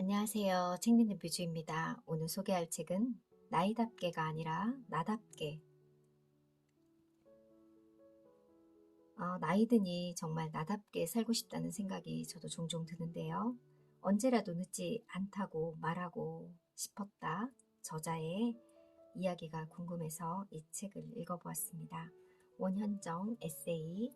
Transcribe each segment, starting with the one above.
안녕하세요. 책 읽는 뷰주입니다. 오늘 소개할 책은 나이답게가 아니라 나답게. 나이 드니 정말 나답게 살고 싶다는 생각이 저도 종종 드는데요. 언제라도 늦지 않다고 말하고 싶었다. 저자의 이야기가 궁금해서 이 책을 읽어보았습니다. 원현정 에세이.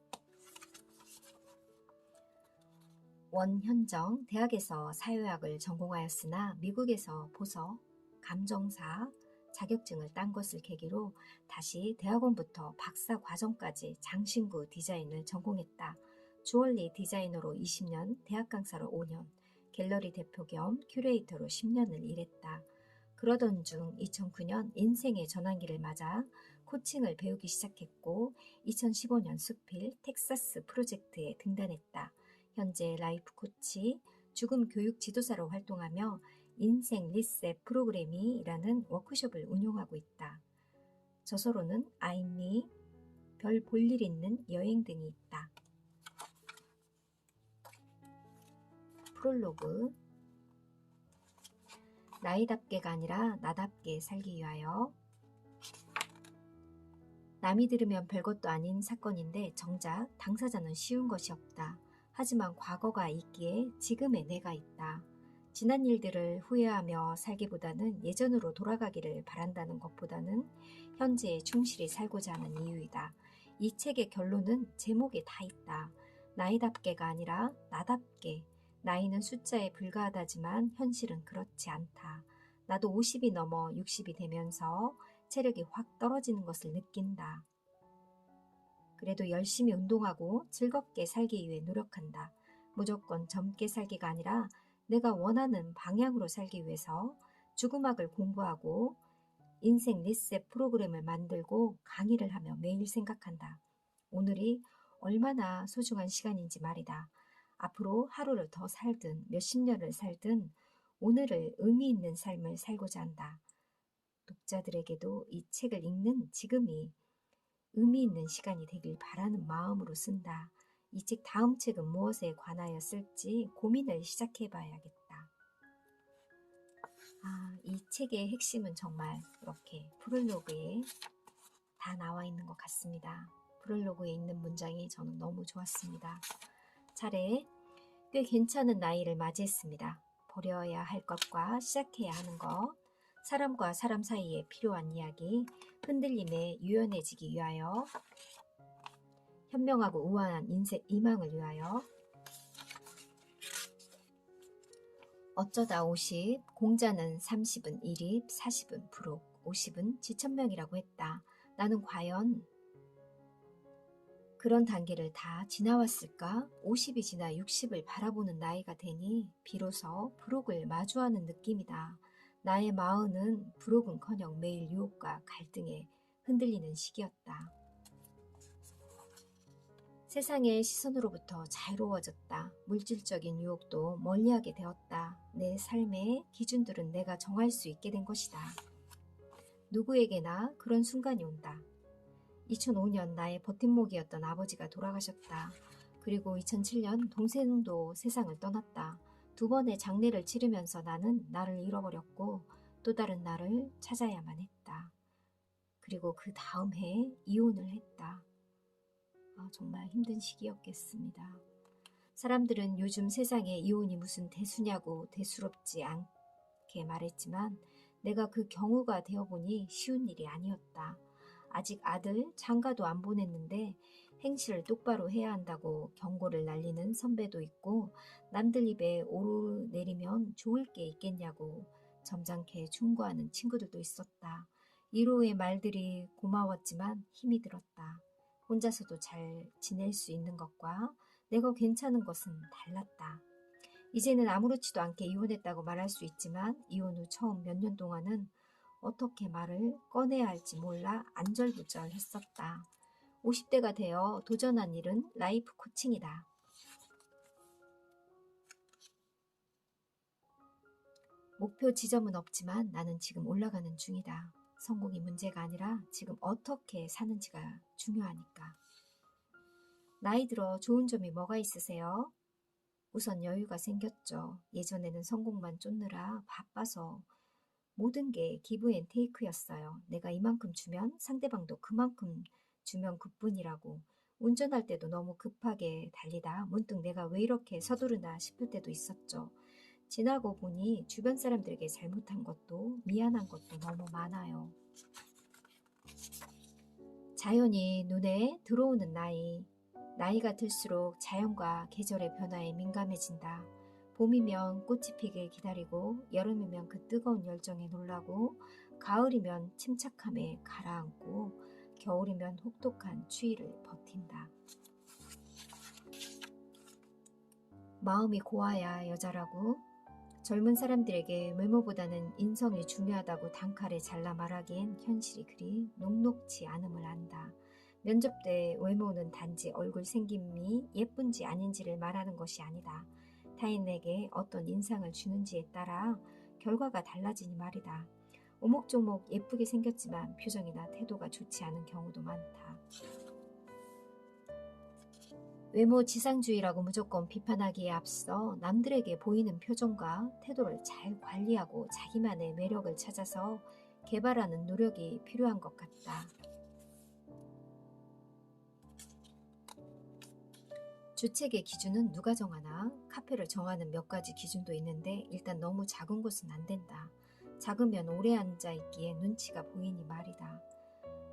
원현정 대학에서 사회학을 전공하였으나 미국에서 보서, 감정사 자격증을 딴 것을 계기로 다시 대학원부터 박사 과정까지 장신구 디자인을 전공했다. 주얼리 디자이너로 20년, 대학 강사로 5년, 갤러리 대표 겸 큐레이터로 10년을 일했다. 그러던 중 2009년 인생의 전환기를 맞아 코칭을 배우기 시작했고 2015년 수필 텍사스 프로젝트에 등단했다. 현재 라이프 코치, 죽음 교육 지도사로 활동하며 인생 리셋 프로그램이라는 워크숍을 운영하고 있다. 저서로는 아이미, 별 볼 일 있는 여행 등이 있다. 프롤로그. 나이답게가 아니라 나답게 살기 위하여. 남이 들으면 별것도 아닌 사건인데 정작 당사자는 쉬운 것이 없다. 하지만 과거가 있기에 지금의 내가 있다. 지난 일들을 후회하며 살기보다는 예전으로 돌아가기를 바란다는 것보다는 현재에 충실히 살고자 하는 이유이다. 이 책의 결론은 제목에 다 있다. 나이답게가 아니라 나답게. 나이는 숫자에 불과하다지만 현실은 그렇지 않다. 나도 50이 넘어 60이 되면서 체력이 확 떨어지는 것을 느낀다. 그래도 열심히 운동하고 즐겁게 살기 위해 노력한다. 무조건 젊게 살기가 아니라 내가 원하는 방향으로 살기 위해서 죽음학을 공부하고 인생 리셋 프로그램을 만들고 강의를 하며 매일 생각한다. 오늘이 얼마나 소중한 시간인지 말이다. 앞으로 하루를 더 살든 몇십 년을 살든 오늘을 의미 있는 삶을 살고자 한다. 독자들에게도 이 책을 읽는 지금이 의미 있는 시간이 되길 바라는 마음으로 쓴다. 이 책 다음 책은 무엇에 관하여 쓸지 고민을 시작해 봐야겠다. 이 책의 핵심은 정말 이렇게 프롤로그에 다 나와 있는 것 같습니다. 프롤로그에 있는 문장이 저는 너무 좋았습니다. 차례 꽤 괜찮은 나이를 맞이했습니다. 버려야 할 것과 시작해야 하는 것, 사람과 사람 사이에 필요한 이야기, 흔들림에 유연해지기 위하여, 현명하고 우아한 인생 희망을 위하여, 어쩌다 50, 공자는 30은 1입, 40은 부록, 50은 지천명이라고 했다. 나는 과연 그런 단계를 다 지나왔을까? 50이 지나 60을 바라보는 나이가 되니 비로소 부록을 마주하는 느낌이다. 나의 마음은 부록은커녕 매일 유혹과 갈등에 흔들리는 시기였다. 세상의 시선으로부터 자유로워졌다. 물질적인 유혹도 멀리하게 되었다. 내 삶의 기준들은 내가 정할 수 있게 된 것이다. 누구에게나 그런 순간이 온다. 2005년 나의 버팀목이었던 아버지가 돌아가셨다. 그리고 2007년 동생도 세상을 떠났다. 두 번의 장례를 치르면서 나는 나를 잃어버렸고 또 다른 나를 찾아야만 했다. 그리고 그 다음 해에 이혼을 했다. 정말 힘든 시기였겠습니다. 사람들은 요즘 세상에 이혼이 무슨 대수냐고 대수롭지 않게 말했지만 내가 그 경우가 되어보니 쉬운 일이 아니었다. 아직 아들 장가도 안 보냈는데 행실을 똑바로 해야 한다고 경고를 날리는 선배도 있고 남들 입에 오르내리면 좋을 게 있겠냐고 점잖게 충고하는 친구들도 있었다. 위로의 말들이 고마웠지만 힘이 들었다. 혼자서도 잘 지낼 수 있는 것과 내가 괜찮은 것은 달랐다. 이제는 아무렇지도 않게 이혼했다고 말할 수 있지만 이혼 후 처음 몇 년 동안은 어떻게 말을 꺼내야 할지 몰라 안절부절했었다. 50대가 되어 도전한 일은 라이프 코칭이다. 목표 지점은 없지만 나는 지금 올라가는 중이다. 성공이 문제가 아니라 지금 어떻게 사는지가 중요하니까. 나이 들어 좋은 점이 뭐가 있으세요? 우선 여유가 생겼죠. 예전에는 성공만 쫓느라 바빠서 모든 게 기브 앤 테이크였어요. 내가 이만큼 주면 상대방도 그만큼 주면 그뿐이라고. 운전할 때도 너무 급하게 달리다 문득 내가 왜 이렇게 서두르나 싶을 때도 있었죠. 지나고 보니 주변 사람들에게 잘못한 것도 미안한 것도 너무 많아요. 자연이 눈에 들어오는 나이. 나이가 들수록 자연과 계절의 변화에 민감해진다. 봄이면 꽃이 피길 기다리고, 여름이면 그 뜨거운 열정에 놀라고, 가을이면 침착함에 가라앉고, 겨울이면 혹독한 추위를 버틴다. 마음이 고와야 여자라고. 젊은 사람들에게 외모보다는 인성이 중요하다고 단칼에 잘라 말하기엔 현실이 그리 녹록지 않음을 안다. 면접 때 외모는 단지 얼굴 생김이 예쁜지 아닌지를 말하는 것이 아니다. 타인에게 어떤 인상을 주는지에 따라 결과가 달라지니 말이다. 오목조목 예쁘게 생겼지만 표정이나 태도가 좋지 않은 경우도 많다. 외모 지상주의라고 무조건 비판하기에 앞서 남들에게 보이는 표정과 태도를 잘 관리하고 자기만의 매력을 찾아서 개발하는 노력이 필요한 것 같다. 주책의 기준은 누가 정하나? 카페를 정하는 몇 가지 기준도 있는데 일단 너무 작은 곳은 안 된다. 작으면 오래 앉아있기에 눈치가 보이니 말이다.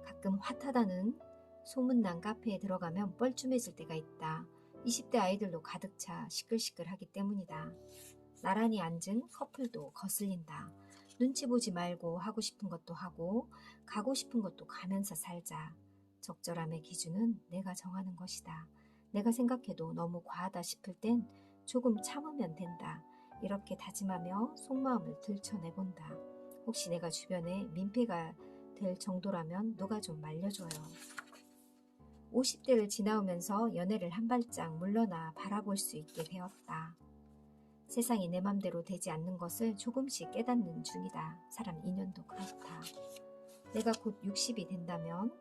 가끔 핫하다는 소문난 카페에 들어가면 뻘쭘해질 때가 있다. 20대 아이들도 가득 차 시끌시끌하기 때문이다. 나란히 앉은 커플도 거슬린다. 눈치 보지 말고 하고 싶은 것도 하고 가고 싶은 것도 가면서 살자. 적절함의 기준은 내가 정하는 것이다. 내가 생각해도 너무 과하다 싶을 땐 조금 참으면 된다. 이렇게 다짐하며 속마음을 들춰내본다. 혹시 내가 주변에 민폐가 될 정도라면 누가 좀 말려줘요. 50대를 지나오면서 연애를 한 발짝 물러나 바라볼 수 있게 되었다. 세상이 내 맘대로 되지 않는 것을 조금씩 깨닫는 중이다. 사람 인연도 그렇다. 내가 곧 60이 된다면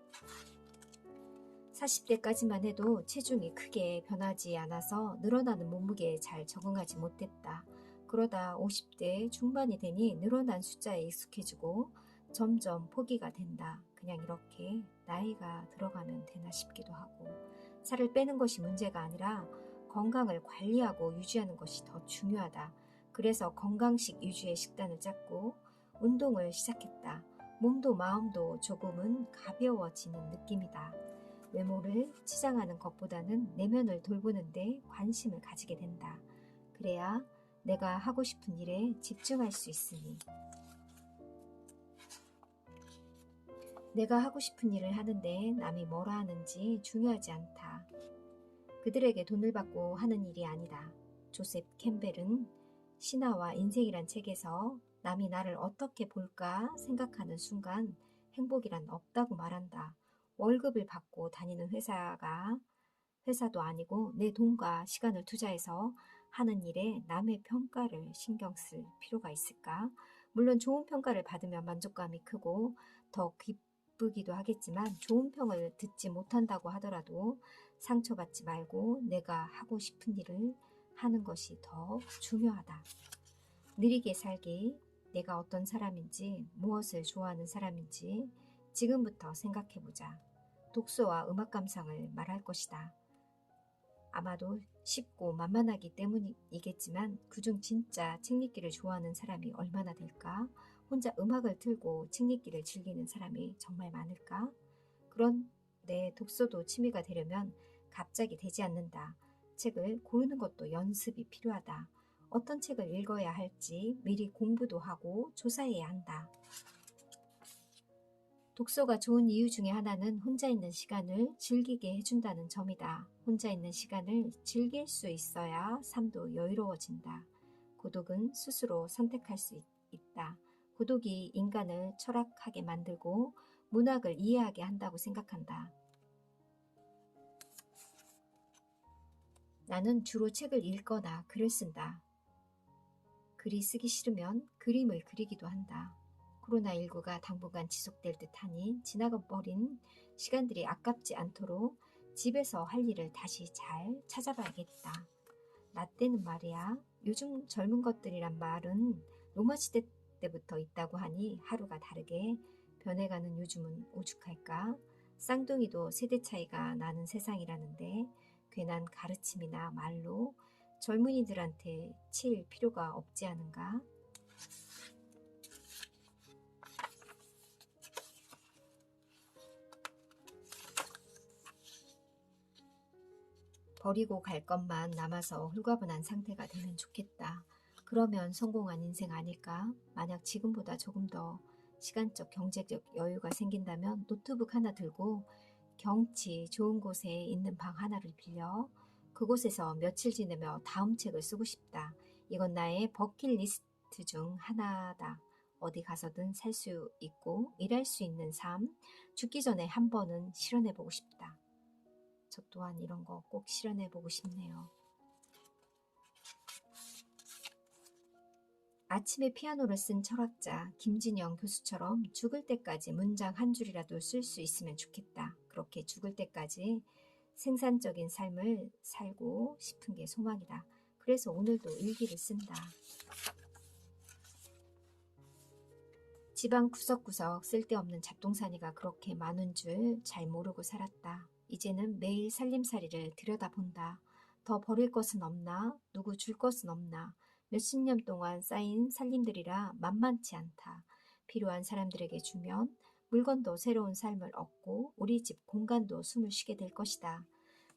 40대까지만 해도 체중이 크게 변하지 않아서 늘어나는 몸무게에 잘 적응하지 못했다. 그러다 50대 중반이 되니 늘어난 숫자에 익숙해지고 점점 포기가 된다. 그냥 이렇게 나이가 들어가면 되나 싶기도 하고. 살을 빼는 것이 문제가 아니라 건강을 관리하고 유지하는 것이 더 중요하다. 그래서 건강식 유지의 식단을 짰고 운동을 시작했다. 몸도 마음도 조금은 가벼워지는 느낌이다. 외모를 치장하는 것보다는 내면을 돌보는데 관심을 가지게 된다. 그래야 내가 하고 싶은 일에 집중할 수 있으니. 내가 하고 싶은 일을 하는데 남이 뭐라 하는지 중요하지 않다. 그들에게 돈을 받고 하는 일이 아니다. 조셉 캠벨은 신화와 인생이란 책에서 남이 나를 어떻게 볼까 생각하는 순간 행복이란 없다고 말한다. 월급을 받고 다니는 회사도 아니고 내 돈과 시간을 투자해서 하는 일에 남의 평가를 신경 쓸 필요가 있을까? 물론 좋은 평가를 받으면 만족감이 크고 더 기쁘기도 하겠지만 좋은 평을 듣지 못한다고 하더라도 상처받지 말고 내가 하고 싶은 일을 하는 것이 더 중요하다. 느리게 살기, 내가 어떤 사람인지, 무엇을 좋아하는 사람인지 지금부터 생각해보자. 독서와 음악 감상을 말할 것이다. 아마도 쉽고 만만하기 때문이겠지만 그중 진짜 책 읽기를 좋아하는 사람이 얼마나 될까? 혼자 음악을 틀고 책 읽기를 즐기는 사람이 정말 많을까? 그런데 독서도 취미가 되려면 갑자기 되지 않는다. 책을 고르는 것도 연습이 필요하다. 어떤 책을 읽어야 할지 미리 공부도 하고 조사해야 한다. 독서가 좋은 이유 중에 하나는 혼자 있는 시간을 즐기게 해준다는 점이다. 혼자 있는 시간을 즐길 수 있어야 삶도 여유로워진다. 고독은 스스로 선택할 수 있다. 고독이 인간을 철학하게 만들고 문학을 이해하게 한다고 생각한다. 나는 주로 책을 읽거나 글을 쓴다. 글이 쓰기 싫으면 그림을 그리기도 한다. 코로나19가 당분간 지속될 듯하니 지나가버린 시간들이 아깝지 않도록 집에서 할 일을 다시 잘 찾아봐야겠다. 나 때는 말이야. 요즘 젊은 것들이란 말은 로마 시대 때부터 있다고 하니 하루가 다르게 변해가는 요즘은 오죽할까? 쌍둥이도 세대 차이가 나는 세상이라는데 괜한 가르침이나 말로 젊은이들한테 칠 필요가 없지 않은가? 버리고 갈 것만 남아서 홀가분한 상태가 되면 좋겠다. 그러면 성공한 인생 아닐까? 만약 지금보다 조금 더 시간적, 경제적 여유가 생긴다면 노트북 하나 들고 경치 좋은 곳에 있는 방 하나를 빌려 그곳에서 며칠 지내며 다음 책을 쓰고 싶다. 이건 나의 버킷리스트 중 하나다. 어디 가서든 살 수 있고 일할 수 있는 삶, 죽기 전에 한 번은 실현해보고 싶다. 저 또한 이런 거 꼭 실현해보고 싶네요. 아침에 피아노를 쓴 철학자 김진영 교수처럼 죽을 때까지 문장 한 줄이라도 쓸 수 있으면 좋겠다. 그렇게 죽을 때까지 생산적인 삶을 살고 싶은 게 소망이다. 그래서 오늘도 일기를 쓴다. 집안 구석구석 쓸데없는 잡동사니가 그렇게 많은 줄 잘 모르고 살았다. 이제는 매일 살림살이를 들여다본다. 더 버릴 것은 없나? 누구 줄 것은 없나? 몇십 년 동안 쌓인 살림들이라 만만치 않다. 필요한 사람들에게 주면 물건도 새로운 삶을 얻고 우리 집 공간도 숨을 쉬게 될 것이다.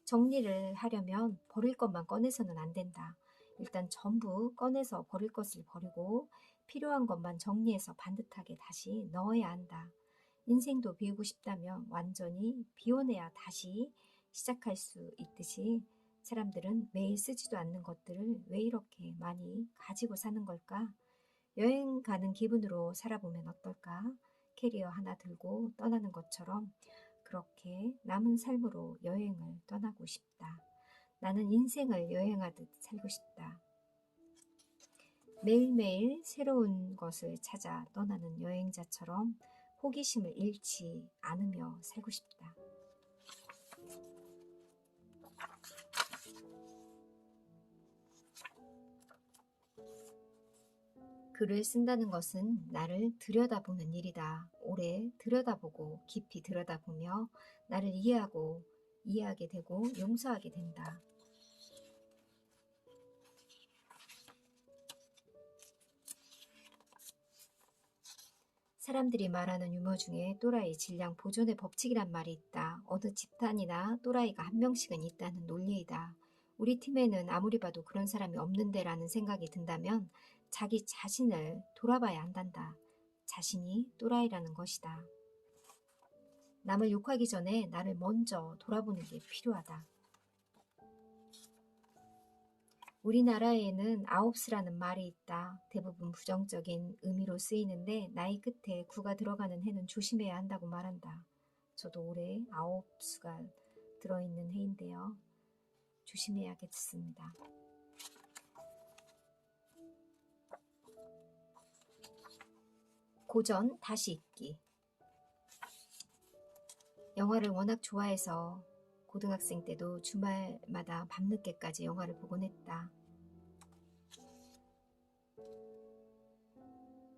정리를 하려면 버릴 것만 꺼내서는 안 된다. 일단 전부 꺼내서 버릴 것을 버리고 필요한 것만 정리해서 반듯하게 다시 넣어야 한다. 인생도 비우고 싶다면 완전히 비워내야 다시 시작할 수 있듯이 사람들은 매일 쓰지도 않는 것들을 왜 이렇게 많이 가지고 사는 걸까? 여행 가는 기분으로 살아보면 어떨까? 캐리어 하나 들고 떠나는 것처럼 그렇게 남은 삶으로 여행을 떠나고 싶다. 나는 인생을 여행하듯 살고 싶다. 매일매일 새로운 것을 찾아 떠나는 여행자처럼 호기심을 잃지 않으며 살고 싶다. 글을 쓴다는 것은 나를 들여다보는 일이다. 오래 들여다보고 깊이 들여다보며 나를 이해하게 되고 용서하게 된다. 사람들이 말하는 유머 중에 또라이 질량 보존의 법칙이란 말이 있다. 어느 집단이나 또라이가 한 명씩은 있다는 논리이다. 우리 팀에는 아무리 봐도 그런 사람이 없는데라는 생각이 든다면 자기 자신을 돌아봐야 한단다. 자신이 또라이라는 것이다. 남을 욕하기 전에 나를 먼저 돌아보는 게 필요하다. 우리나라에는 아홉수라는 말이 있다. 대부분 부정적인 의미로 쓰이는데 나이 끝에 구가 들어가는 해는 조심해야 한다고 말한다. 저도 올해 아홉수가 들어있는 해인데요. 조심해야겠습니다. 고전 다시 읽기. 영화를 워낙 좋아해서 고등학생 때도 주말마다 밤늦게까지 영화를 보곤 했다.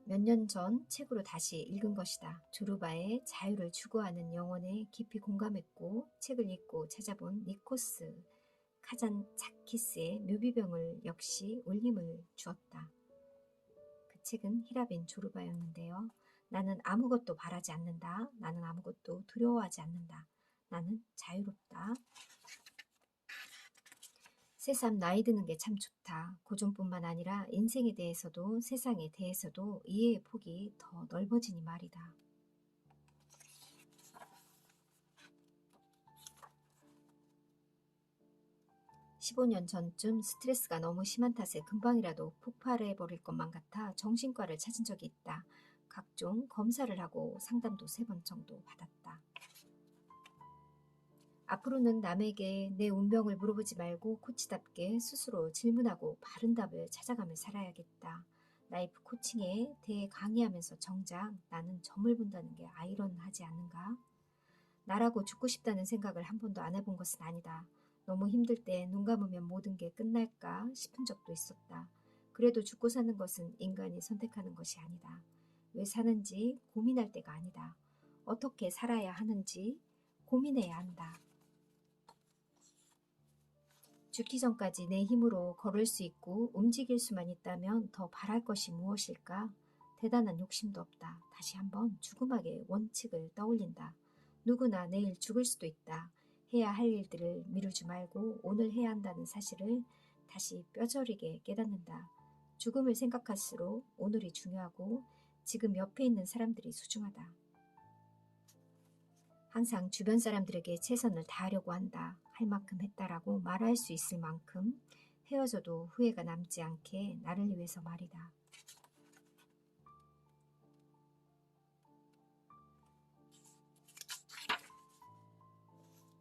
몇 년 전 책으로 다시 읽은 것이다. 조르바의 자유를 추구하는 영혼에 깊이 공감했고 책을 읽고 찾아본 니코스 카잔차키스의 묘비병을 역시 울림을 주었다. 그 책은 히라빈 조르바였는데요. 나는 아무것도 바라지 않는다. 나는 아무것도 두려워하지 않는다. 나는 자유롭다. 새삼 나이 드는 게 참 좋다. 고전뿐만 아니라 인생에 대해서도 세상에 대해서도 이해의 폭이 더 넓어지니 말이다. 15년 전쯤 스트레스가 너무 심한 탓에 금방이라도 폭발해버릴 것만 같아 정신과를 찾은 적이 있다. 각종 검사를 하고 상담도 3번 정도 받았다. 앞으로는 남에게 내 운명을 물어보지 말고 코치답게 스스로 질문하고 바른 답을 찾아가며 살아야겠다. 라이프 코칭에 대해 강의하면서 정작 나는 점을 본다는 게 아이러니하지 않은가? 나라고 죽고 싶다는 생각을 한 번도 안 해본 것은 아니다. 너무 힘들 때 눈 감으면 모든 게 끝날까 싶은 적도 있었다. 그래도 죽고 사는 것은 인간이 선택하는 것이 아니다. 왜 사는지 고민할 때가 아니다. 어떻게 살아야 하는지 고민해야 한다. 죽기 전까지 내 힘으로 걸을 수 있고 움직일 수만 있다면 더 바랄 것이 무엇일까? 대단한 욕심도 없다. 다시 한번 죽음학의 원칙을 떠올린다. 누구나 내일 죽을 수도 있다. 해야 할 일들을 미루지 말고 오늘 해야 한다는 사실을 다시 뼈저리게 깨닫는다. 죽음을 생각할수록 오늘이 중요하고 지금 옆에 있는 사람들이 소중하다. 항상 주변 사람들에게 최선을 다하려고 한다. 할 만큼 했다라고 말할 수 있을 만큼 헤어져도 후회가 남지 않게 나를 위해서 말이다.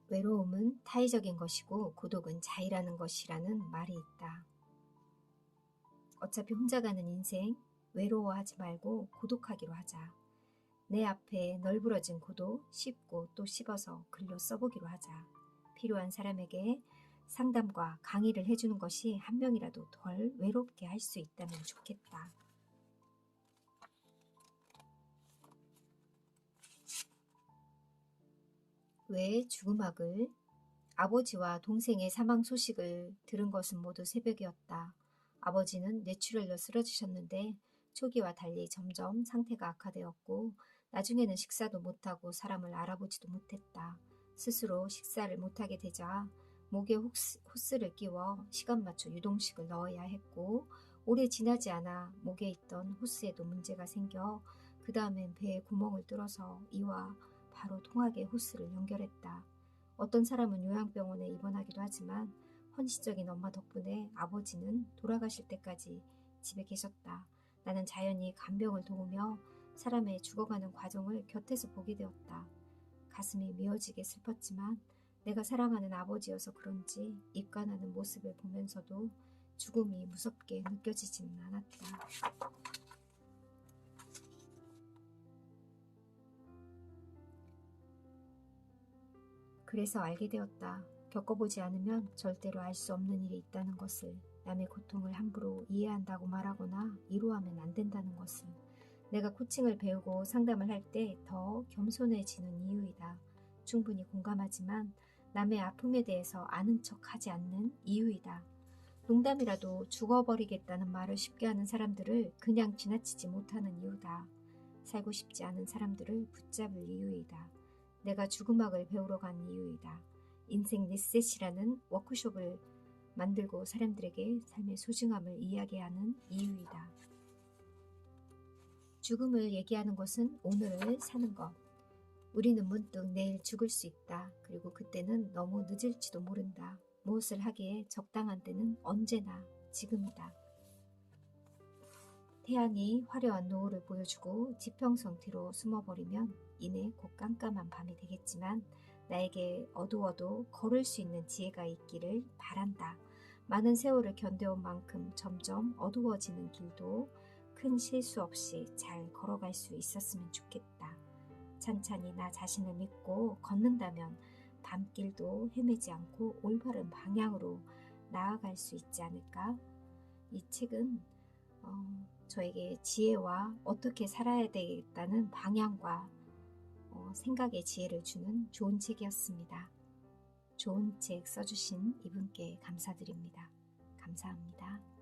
외로움은 타의적인 것이고 고독은 자의라는 것이라는 말이 있다. 어차피 혼자 가는 인생 외로워하지 말고 고독하기로 하자. 내 앞에 널브러진 고도 씹고 또 씹어서 글로 써보기로 하자. 필요한 사람에게 상담과 강의를 해주는 것이 한 명이라도 덜 외롭게 할 수 있다면 좋겠다. 왜 죽음학을 아버지와 동생의 사망 소식을 들은 것은 모두 새벽이었다. 아버지는 뇌출혈로 쓰러지셨는데 초기와 달리 점점 상태가 악화되었고 나중에는 식사도 못하고 사람을 알아보지도 못했다. 스스로 식사를 못하게 되자 목에 호스를 끼워 시간 맞춰 유동식을 넣어야 했고 오래 지나지 않아 목에 있던 호스에도 문제가 생겨 그 다음엔 배에 구멍을 뚫어서 이와 바로 통하게 호스를 연결했다. 어떤 사람은 요양병원에 입원하기도 하지만 헌신적인 엄마 덕분에 아버지는 돌아가실 때까지 집에 계셨다. 나는 자연히 간병을 도우며 사람의 죽어가는 과정을 곁에서 보게 되었다. 가슴이 미어지게 슬펐지만 내가 사랑하는 아버지여서 그런지 입관하는 모습을 보면서도 죽음이 무섭게 느껴지지는 않았다. 그래서 알게 되었다. 겪어보지 않으면 절대로 알 수 없는 일이 있다는 것을, 남의 고통을 함부로 이해한다고 말하거나 이루하면 안 된다는 것을, 내가 코칭을 배우고 상담을 할 때 더 겸손해지는 이유이다. 충분히 공감하지만 남의 아픔에 대해서 아는 척하지 않는 이유이다. 농담이라도 죽어버리겠다는 말을 쉽게 하는 사람들을 그냥 지나치지 못하는 이유다. 살고 싶지 않은 사람들을 붙잡을 이유이다. 내가 죽음학을 배우러 간 이유이다. 인생 리셋이라는 워크숍을 만들고 사람들에게 삶의 소중함을 이야기하는 이유이다. 죽음을 얘기하는 것은 오늘을 사는 것. 우리는 문득 내일 죽을 수 있다. 그리고 그때는 너무 늦을지도 모른다. 무엇을 하기에 적당한 때는 언제나 지금이다. 태양이 화려한 노을을 보여주고 지평선 뒤로 숨어버리면 이내 곧 깜깜한 밤이 되겠지만 나에게 어두워도 걸을 수 있는 지혜가 있기를 바란다. 많은 세월을 견뎌온 만큼 점점 어두워지는 길도 큰 실수 없이 잘 걸어갈 수 있었으면 좋겠다. 찬찬히 나 자신을 믿고 걷는다면 밤길도 헤매지 않고 올바른 방향으로 나아갈 수 있지 않을까? 이 책은 저에게 지혜와 어떻게 살아야 되겠다는 방향과 생각의 지혜를 주는 좋은 책이었습니다. 좋은 책 써주신 이분께 감사드립니다. 감사합니다.